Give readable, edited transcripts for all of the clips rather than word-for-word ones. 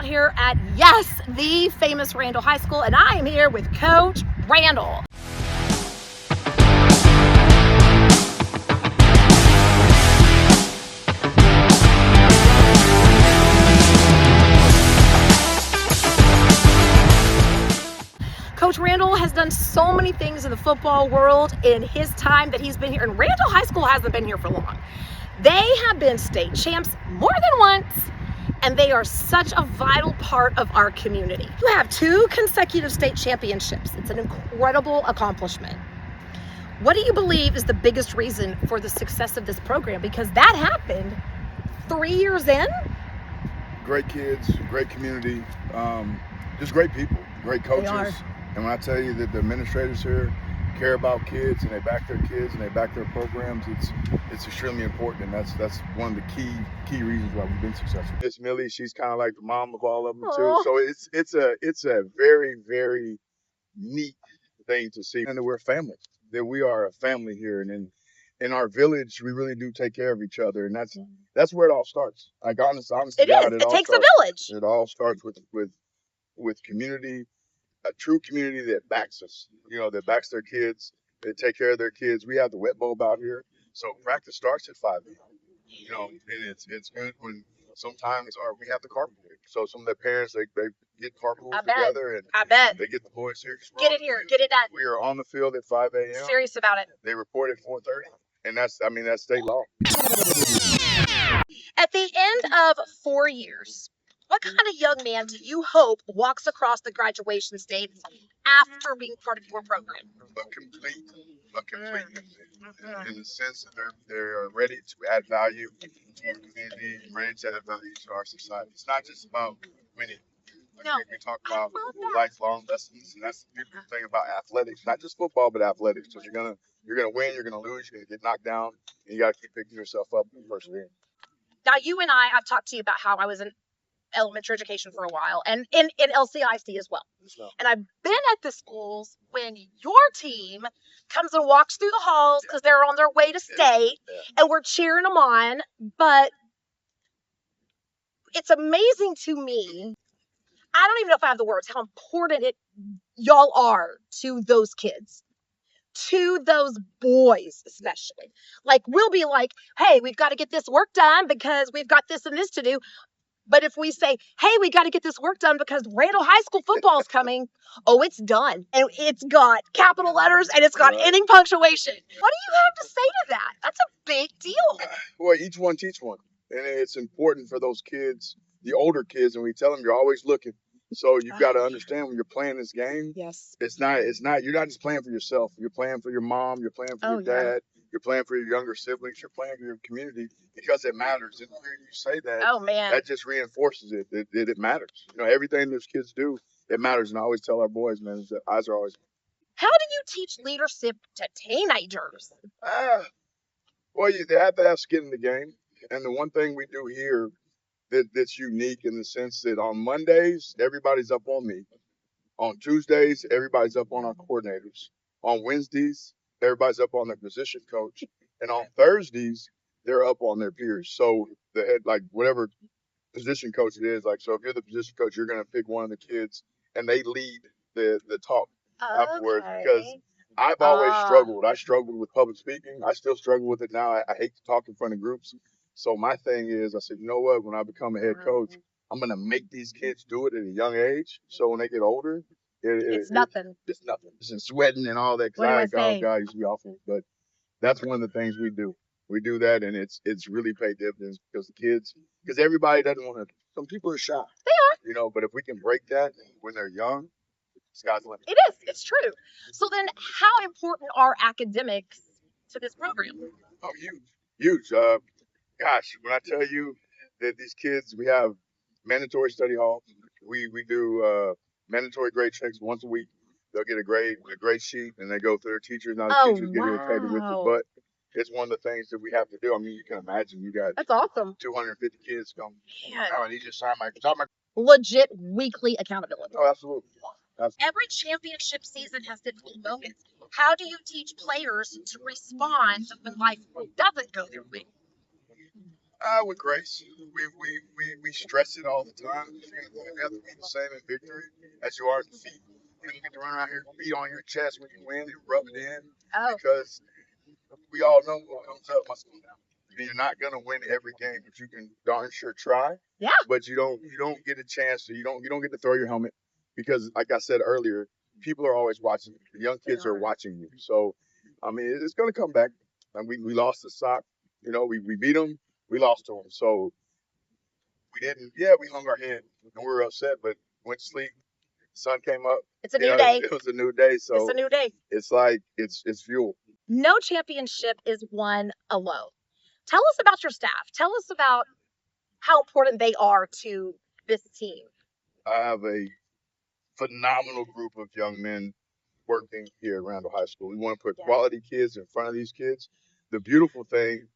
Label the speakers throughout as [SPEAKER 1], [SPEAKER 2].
[SPEAKER 1] out here at, yes, the famous Randle High School, and I am here with Coach Randle. Coach Randle has done so many things in the football world in his time that he's been here, and Randle High School hasn't been here for long. They have been state champs more than once, and they are such a vital part of our community. You have 2 consecutive state championships. It's an incredible accomplishment. What do you believe is the biggest reason for the success of this program? Because that happened 3 years in.
[SPEAKER 2] Great kids, great community, just great people, great coaches.
[SPEAKER 1] They are.
[SPEAKER 2] And when I tell you that the administrators here care about kids and they back their kids and they back their programs, it's extremely important, and that's one of the key reasons why we've been successful. Miss Millie, she's kind of like the mom of all of them too. So it's a very, very neat thing to see, and that we're a family. That we are a family here, and in our village, we really do take care of each other, and that's where it all starts. Like honestly,
[SPEAKER 1] It
[SPEAKER 2] God,
[SPEAKER 1] is. It takes a village.
[SPEAKER 2] It all starts with community. A true community that backs us, that backs their kids, they take care of their kids. We have the wet bulb out here, so practice starts at 5 a.m. And it's good when sometimes we have the carpool. So some of the parents they get carpools together, and
[SPEAKER 1] I bet
[SPEAKER 2] they get the boys here.
[SPEAKER 1] Get it here, get it done.
[SPEAKER 2] We are on the field at 5 a.m.
[SPEAKER 1] Serious about it.
[SPEAKER 2] They report at 4:30, and that's state law.
[SPEAKER 1] At the end of 4 years, what kind of young man do you hope walks across the graduation stage after being part of your program?
[SPEAKER 2] A complete in the sense that they're ready to add value to our community, ready to add value to our society. It's not just about winning.
[SPEAKER 1] No.
[SPEAKER 2] We talk about lifelong lessons, and that's the beautiful thing about athletics. Not just football, but athletics. Because you're gonna win, you're gonna lose, you're gonna get knocked down, and you gotta keep picking yourself up and persevering.
[SPEAKER 1] Now, you and I've talked to you about how I was in elementary education for a while, and in LCIC as well. And I've been at the schools when your team comes and walks through the halls because they're on their way to state, and we're cheering them on. But it's amazing to me. I don't even know if I have the words, how important y'all are to those kids, to those boys especially. Like, we'll be like, hey, we've got to get this work done because we've got this and this to do. But if we say, hey, we got to get this work done because Randle High School football is coming, oh, it's done. And it's got capital letters and it's got ending punctuation. What do you have to say to that? That's a big deal.
[SPEAKER 2] Well, each one teach one. And it's important for those kids, the older kids, and we tell them you're always looking. So you've got to understand when you're playing this game,
[SPEAKER 1] yes,
[SPEAKER 2] it's not, you're not just playing for yourself. You're playing for your mom, you're playing for your dad, you're playing for your younger siblings, you're playing for your community because it matters. And when you say that, that just reinforces it, that it matters. Everything those kids do, it matters. And I always tell our boys, man, that eyes are always.
[SPEAKER 1] How do you teach leadership to teenagers?
[SPEAKER 2] Well, they have to have skin in the game. And the one thing we do here that's unique in the sense that on Mondays, everybody's up on me. On Tuesdays, everybody's up on our coordinators. On Wednesdays, everybody's up on their position coach. And on Thursdays, they're up on their peers. So the head, like whatever position coach it is, like, so if you're the position coach, you're going to pick one of the kids and they lead the talk afterwards. Because I've always struggled. I struggled with public speaking. I still struggle with it now. I hate to talk in front of groups. So my thing is, I said, you know what? When I become a head coach, I'm going to make these kids do it at a young age. So when they get older,
[SPEAKER 1] it's nothing.
[SPEAKER 2] It's nothing. It's sweating and all that.
[SPEAKER 1] What do I say?
[SPEAKER 2] Oh, God, used to be awful. But that's one of the things we do. We do that, and it's really paid dividends because everybody doesn't want to. Some people are shy.
[SPEAKER 1] They are.
[SPEAKER 2] But if we can break that when they're young, sky's the limit.
[SPEAKER 1] It is. It's true. So then how important are academics to this program?
[SPEAKER 2] Oh, huge. Gosh, when I tell you that these kids, we have mandatory study halls. We do mandatory grade checks once a week. They'll get a grade sheet, and they go through their teachers. Now the teachers get irritated with it, but it's one of the things that we have to do. I mean, you can imagine
[SPEAKER 1] that's awesome.
[SPEAKER 2] 250 kids come.
[SPEAKER 1] Man.
[SPEAKER 2] Oh, and he just signed my
[SPEAKER 1] legit weekly accountability.
[SPEAKER 2] Oh, absolutely.
[SPEAKER 1] Every championship season has difficult moments. How do you teach players to respond when life doesn't go their way?
[SPEAKER 2] With grace, we stress it all the time. You have to be the same in victory as you are in defeat. You don't get to run around here and beat on your chest when you win and rub it in
[SPEAKER 1] Oh,
[SPEAKER 2] because we all know what comes up. You're not gonna win every game, but you can darn sure try.
[SPEAKER 1] yeah.
[SPEAKER 2] But you don't get a chance to you don't get to throw your helmet because, like I said earlier, people are always watching. The young kids are watching you. So, I mean, it's gonna come back. And we lost the sock. We beat them. We lost to them. So we didn't. Yeah, we hung our head and we were upset, but went to sleep. Sun came up.
[SPEAKER 1] It's a new day.
[SPEAKER 2] It was a new day.
[SPEAKER 1] It's
[SPEAKER 2] So
[SPEAKER 1] a new day.
[SPEAKER 2] it's like it's fuel.
[SPEAKER 1] No championship is won alone. Tell us about your staff. Tell us about how important they are to this team.
[SPEAKER 2] I have a phenomenal group of young men working here at Randle High School. We want to put quality kids in front of these kids. The beautiful thing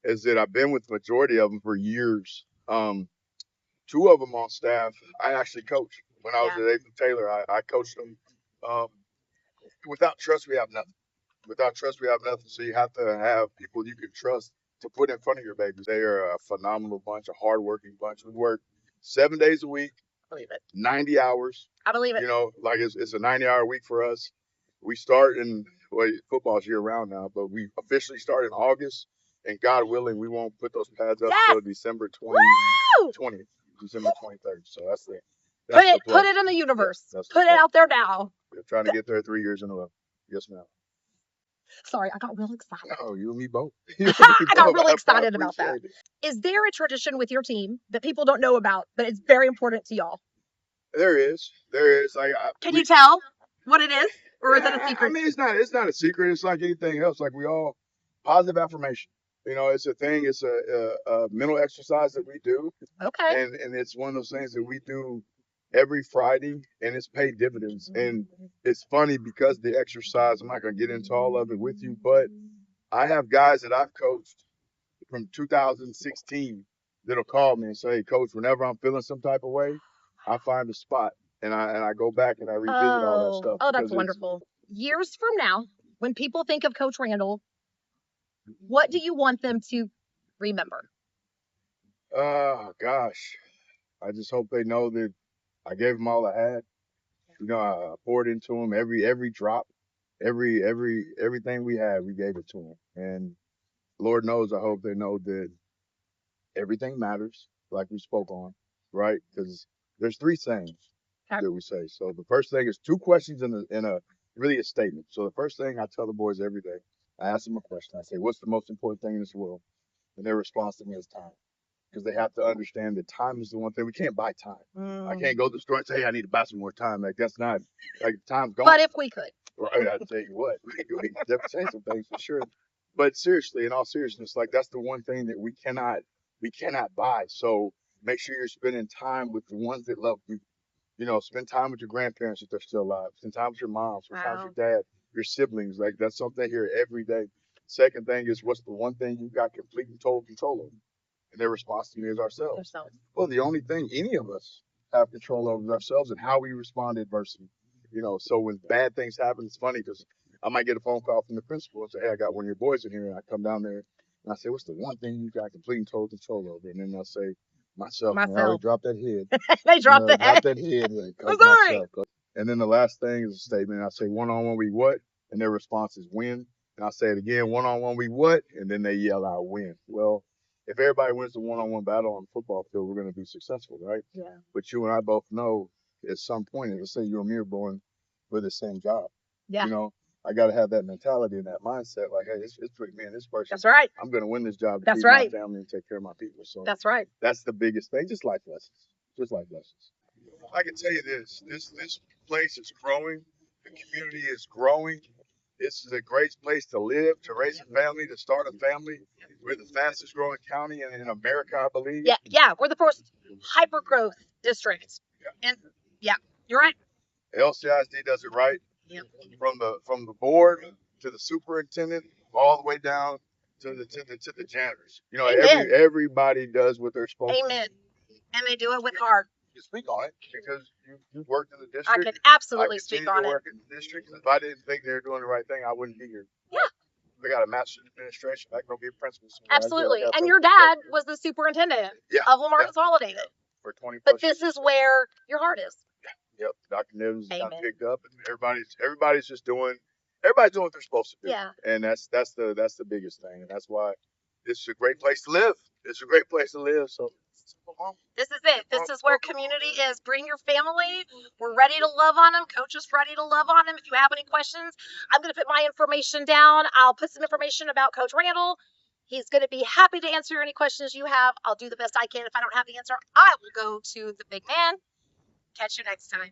[SPEAKER 2] is that I've been with the majority of them for years. Two of them on staff, I actually coached. When I was at Nathan Taylor, I coached them. Um, without trust, we have nothing. Without trust, we have nothing. So you have to have people you can trust to put in front of your babies. They are a phenomenal bunch, a hardworking bunch. We work 7 days a week,
[SPEAKER 1] I believe it.
[SPEAKER 2] 90 hours.
[SPEAKER 1] I believe it.
[SPEAKER 2] Like it's a 90-hour week for us. We start football's year round now, but we officially start in August, and God willing, we won't put those pads up until December 20th, December 23rd. So that's the
[SPEAKER 1] put it in the universe.
[SPEAKER 2] Yeah,
[SPEAKER 1] put it out there now.
[SPEAKER 2] We're trying to get there 3 years in a row. Yes, ma'am.
[SPEAKER 1] Sorry, I got real excited.
[SPEAKER 2] Oh, you and me both.
[SPEAKER 1] I got really excited about that. Is there a tradition with your team that people don't know about, but it's very important to y'all?
[SPEAKER 2] There is.
[SPEAKER 1] Can you tell what it is, or is it a secret?
[SPEAKER 2] I mean, it's not a secret. It's like anything else. Like we all positive affirmation. It's a thing. It's a mental exercise that we do.
[SPEAKER 1] Okay.
[SPEAKER 2] And it's one of those things that we do every Friday, and it's paid dividends. And it's funny because the exercise. I'm not gonna get into all of it with you, but I have guys that I've coached from 2016 that'll call me and say, "Hey, coach, whenever I'm feeling some type of way, I find a spot and I go back and I revisit all that stuff."
[SPEAKER 1] Oh, that's wonderful. Years from now, when people think of Coach Randle, what do you want them to remember?
[SPEAKER 2] Oh gosh, I just hope they know that I gave them all I had. I poured into them every drop, everything we had, we gave it to them. And Lord knows, I hope they know that everything matters, like we spoke on, right? Because there's three sayings that we say. So the first thing is two questions in a really a statement. So the first thing I tell the boys every day, I ask them a question. I say, "What's the most important thing in this world?" And their response to me is time, because they have to understand that time is the one thing we can't buy time. I can't go to the store and say, "Hey, I need to buy some more time." Like that's not like time's gone.
[SPEAKER 1] But if we could,
[SPEAKER 2] right? I'd tell you what, we could definitely say some things for sure. But seriously, in all seriousness, like that's the one thing that we cannot buy. So make sure you're spending time with the ones that love you. Spend time with your grandparents if they're still alive. Spend time with your mom. Spend time with your dad, your siblings. Like that's something here every day. Second thing is, what's the one thing you got complete and total control over? And their response to me is ourselves. Well, the only thing any of us have control over is ourselves and how we respond to adversity. So when bad things happen, it's funny because I might get a phone call from the principal and say, "Hey, I got one of your boys in here," and I come down there and I say, "What's the one thing you got complete and total control over?" And then they'll say, "Myself." And I always drop that head.
[SPEAKER 1] They drop the head.
[SPEAKER 2] Drop that head. Like,
[SPEAKER 1] I'm sorry.
[SPEAKER 2] Myself. And then the last thing is a statement. I say, "One-on-one, we what?" And their response is win. And I say it again, "One-on-one, we what?" And then they yell out win. Well, if everybody wins the one-on-one battle on the football field, we're going to be successful, right?
[SPEAKER 1] Yeah.
[SPEAKER 2] But you and I both know at some point, let's say you and me are born with the same job.
[SPEAKER 1] Yeah.
[SPEAKER 2] I got to have that mentality and that mindset. Like, hey, it's between me and this person.
[SPEAKER 1] That's right.
[SPEAKER 2] I'm going to win this job to feed my family and take care of my people. So
[SPEAKER 1] that's right.
[SPEAKER 2] That's the biggest thing. Just life lessons. Just life lessons. I can tell you this place is growing. The community is growing. This is a great place to live, to raise a family, to start a family. We're the fastest growing county in America, I believe.
[SPEAKER 1] Yeah, we're the first hyper growth district. Yeah. And yeah, you're right.
[SPEAKER 2] LCISD does it right.
[SPEAKER 1] Yeah.
[SPEAKER 2] From the board to the superintendent, all the way down to the janitors. Everybody does what they're supposed to.
[SPEAKER 1] Amen. And they do it with heart.
[SPEAKER 2] You speak on it because you've worked in the district.
[SPEAKER 1] I can absolutely speak on it.
[SPEAKER 2] I work in the district. If I didn't think they were doing the right thing, I wouldn't be here.
[SPEAKER 1] Yeah.
[SPEAKER 2] they got a master's in administration. I can go be a principal somewhere.
[SPEAKER 1] Absolutely. And your dad was the superintendent of Lamar Consolidated.
[SPEAKER 2] For 20
[SPEAKER 1] But
[SPEAKER 2] plus
[SPEAKER 1] this
[SPEAKER 2] years.
[SPEAKER 1] is where your heart is.
[SPEAKER 2] Yep. Dr. Nivens got
[SPEAKER 1] Amen.
[SPEAKER 2] picked up, and everybody's just doing what they're supposed to do.
[SPEAKER 1] Yeah.
[SPEAKER 2] And that's the biggest thing, and that's why this is a great place to live. It's a great place to live. So
[SPEAKER 1] this is it. This is where community is. Bring your family. We're ready to love on them. Coach is ready to love on them. If you have any questions, I'm going to put my information down. I'll put some information about Coach Randle. He's going to be happy to answer any questions you have. I'll do the best I can. If I don't have the answer, I will go to the big man. Catch you next time.